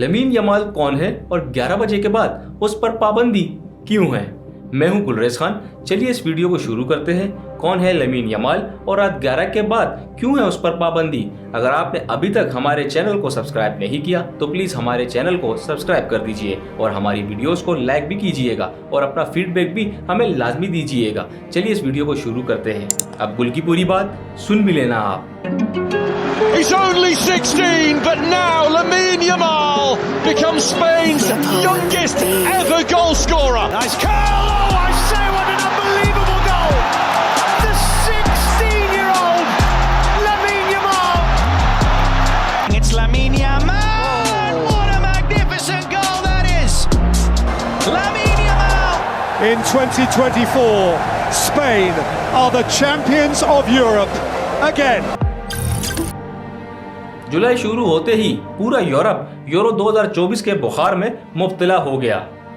Lamin Yamal कौन है और 11 बजे के बाद उस पर पाबंदी क्यों है? मैं हूं गुलरेज खान। चलिए इस वीडियो को शुरू करते हैं। कौन है लमीन यमाल और रात 11 के बाद क्यों है उस पर पाबंदी? अगर आपने अभी तक हमारे चैनल को सब्सक्राइब नहीं किया तो प्लीज हमारे चैनल को सब्सक्राइब कर दीजिए और हमारी वीडियोस को लाइक भी कीजिएगा और अपना फीडबैक भी हमें लाजमी दीजिएगा। चलिए इस वीडियो को शुरू करते हैं। अब गुल की पूरी बात सुन भी लेना आप। He's only 16, but now Lamine Yamal becomes Spain's youngest ever goal scorer. Nice curl! Oh, I say, what an unbelievable goal! The 16-year-old Lamine Yamal. It's Lamine Yamal. What a magnificent goal that is! Lamine Yamal. In 2024, Spain are the champions of Europe again. जुलाई शुरू होते ही पूरा Europe euro 2024 के बुखार में मुब्तला हो गया।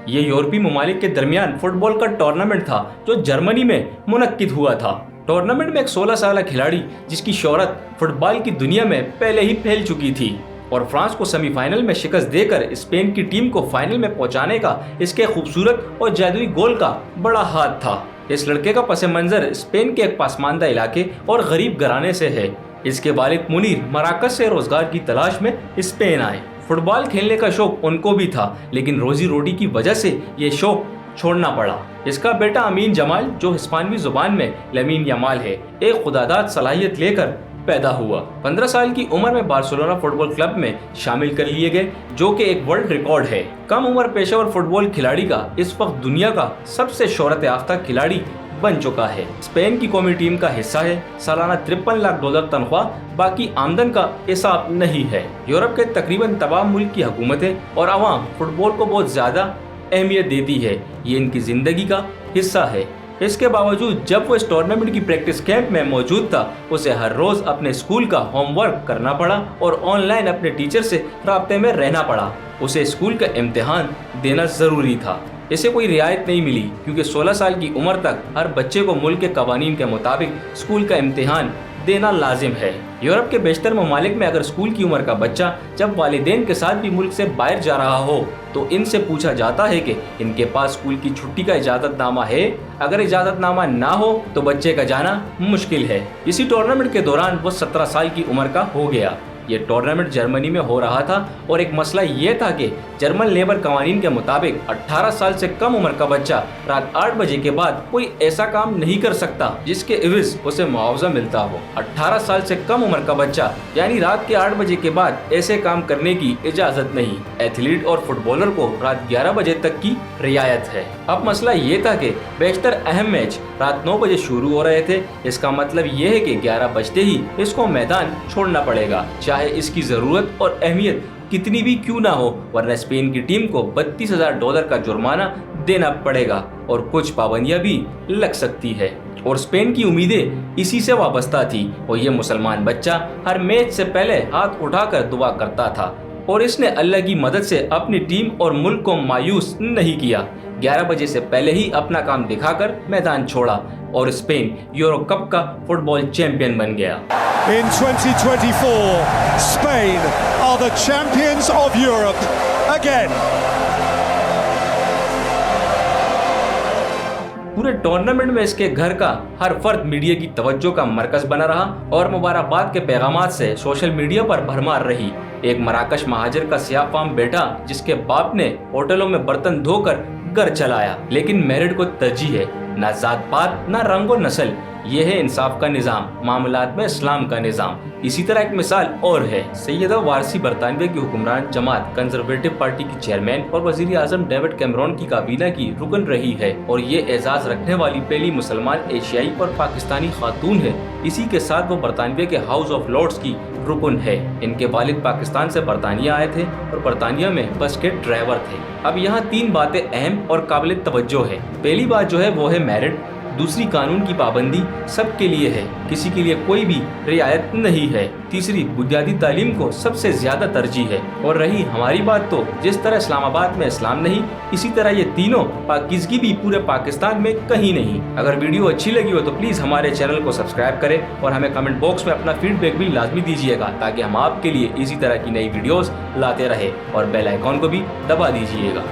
ये यूरोपीय ममालिक के दरमियान फुटबॉल का टूर्नामेंट था जो जर्मनी में मुनक्किद हुआ था। टूर्नामेंट में एक 16 साल खिलाड़ी जिसकी शोहरत फुटबॉल की दुनिया में पहले ही फैल चुकी थी और फ्रांस को सेमीफाइनल में शिकस्त देकर स्पेन की टीम को फाइनल में पहुंचाने का इसके खूबसूरत और जादुई गोल का बड़ा हाथ था। इस लड़के का पस मंजर स्पेन के एक पासमानदा इलाके और गरीब घराने से है। इसके वालिद मुनीर मराकश से रोजगार की तलाश में स्पेन आए। फुटबॉल खेलने का शौक उनको भी था, लेकिन रोजी रोटी की वजह से ये शौक छोड़ना पड़ा। इसका बेटा अमीन जमाल जो हिस्पानवी जुबान में लमीन यमाल है, एक खुदादाद सलाहियत लेकर पैदा हुआ। 15 साल की उम्र में बार्सिलोना फुटबॉल क्लब में शामिल कर लिए गए, जो कि एक वर्ल्ड रिकॉर्ड है। कम उम्र पेशेवर फुटबॉल खिलाड़ी का इस वक्त दुनिया का सबसे शोहरत याफ्ता खिलाड़ी बन चुका है। स्पेन की कौमी टीम का हिस्सा है। सालाना 53 लाख डॉलर तनख्वाह, बाकी आमदन का हिसाब नहीं है। यूरोप के तकरीबन तमाम मुल्क की हुकूमतें और आवाम फुटबॉल को बहुत ज्यादा अहमियत देती है। ये इनकी जिंदगी का हिस्सा है। इसके बावजूद जब वो इस टूर्नामेंट की प्रैक्टिस कैंप में मौजूद था, उसे हर रोज अपने स्कूल का होमवर्क करना पड़ा और ऑनलाइन अपने टीचर से राब्ते में रहना पड़ा। उसे स्कूल का इम्तिहान देना जरूरी था। इसे कोई रियायत नहीं मिली क्योंकि 16 साल की उम्र तक हर बच्चे को मुल्क के कवानीन के मुताबिक स्कूल का इम्तिहान देना लाजिम है। यूरोप के बेशतर ममालिक में अगर स्कूल की उम्र का बच्चा जब वालिदैन के साथ भी मुल्क से बाहर जा रहा हो तो इनसे पूछा जाता है कि इनके पास स्कूल की छुट्टी का इजाजतनामा है। अगर इजाजतनामा ना हो तो बच्चे का जाना मुश्किल है। इसी टूर्नामेंट के दौरान वो 17 साल की उम्र का हो गया। ये टूर्नामेंट जर्मनी में हो रहा था और एक मसला ये था कि जर्मन लेबर कवानीन के मुताबिक 18 साल से कम उम्र का बच्चा रात 8 बजे के बाद कोई ऐसा काम नहीं कर सकता जिसके एवज उसे मुआवजा मिलता हो। 18 साल से कम उम्र का बच्चा यानी रात के 8 बजे के बाद ऐसे काम करने की इजाजत नहीं। एथलीट और फुटबॉलर को रात 11 बजे तक की रियायत है। अब मसला ये था कि बेशतर अहम मैच रात 9 बजे शुरू हो रहे थे। इसका मतलब ये है कि 11 बजते ही इसको मैदान छोड़ना पड़ेगा, चाहे इसकी जरूरत और अहमियत कितनी भी क्यों ना हो, वरना स्पेन की टीम को $32,000 का जुर्माना देना पड़ेगा और कुछ पाबंदियां भी लग सकती है। और स्पेन की उम्मीदें इसी से वाबस्ता थी और ये मुसलमान बच्चा हर मैच से पहले हाथ उठाकर दुआ करता था और इसने अल्लाह की मदद से अपनी टीम और मुल्क को मायूस नहीं किया। 11 बजे से पहले ही अपना काम दिखाकर मैदान छोड़ा और स्पेन यूरो कप का फुटबॉल चैंपियन बन गया। In 2024, Spain are the champions of Europe again. पूरे टूर्नामेंट में इसके घर का हर फर्द मीडिया की तवज्जो का मरकज बना रहा और मुबारकबाद के पैगामात से सोशल मीडिया पर भरमार रही। एक मराकश महाजिर का सियाफाम बेटा जिसके बाप ने होटलों में बर्तन धोकर घर चलाया, लेकिन मेरिट को तरजीह है, ना जात पात ना रंग और नस्ल। ये है इंसाफ का निज़ाम, मामलात में इस्लाम का निज़ाम। इसी तरह एक मिसाल और है। सैयदा वारसी बरतानवे की हुक्मरान जमात कंजर्वेटिव पार्टी की चेयरमैन और वजीर आजम डेविड कैमरॉन की काबीना की रुकन रही है और ये एजाज रखने वाली पहली मुसलमान एशियाई और पाकिस्तानी खातून है। इसी के साथ वो बरतानवे के हाउस ऑफ लॉर्ड्स की रुकन है। इनके वालिद पाकिस्तान से बरतानिया आए थे और बरतानिया में बस के ड्राइवर थे। अब यहाँ 3 बातें अहम और काबिल तवज्जो है। पहली बात जो है वो है मेरिट। दूसरी कानून की पाबंदी सबके लिए है, किसी के लिए कोई भी रियायत नहीं है। तीसरी, बुनियादी तालीम को सबसे ज्यादा तरजीह है। और रही हमारी बात, तो जिस तरह इस्लामाबाद में इस्लाम नहीं, इसी तरह ये तीनों पाकिज़गी भी पूरे पाकिस्तान में कहीं नहीं। अगर वीडियो अच्छी लगी हो तो प्लीज हमारे चैनल को सब्सक्राइब करें और हमें कमेंट बॉक्स में अपना फीडबैक भी लाजमी दीजिएगा, ताकि हम आपके लिए इसी तरह की नई वीडियोस लाते रहे, और बेल आइकॉन को भी दबा दीजिएगा।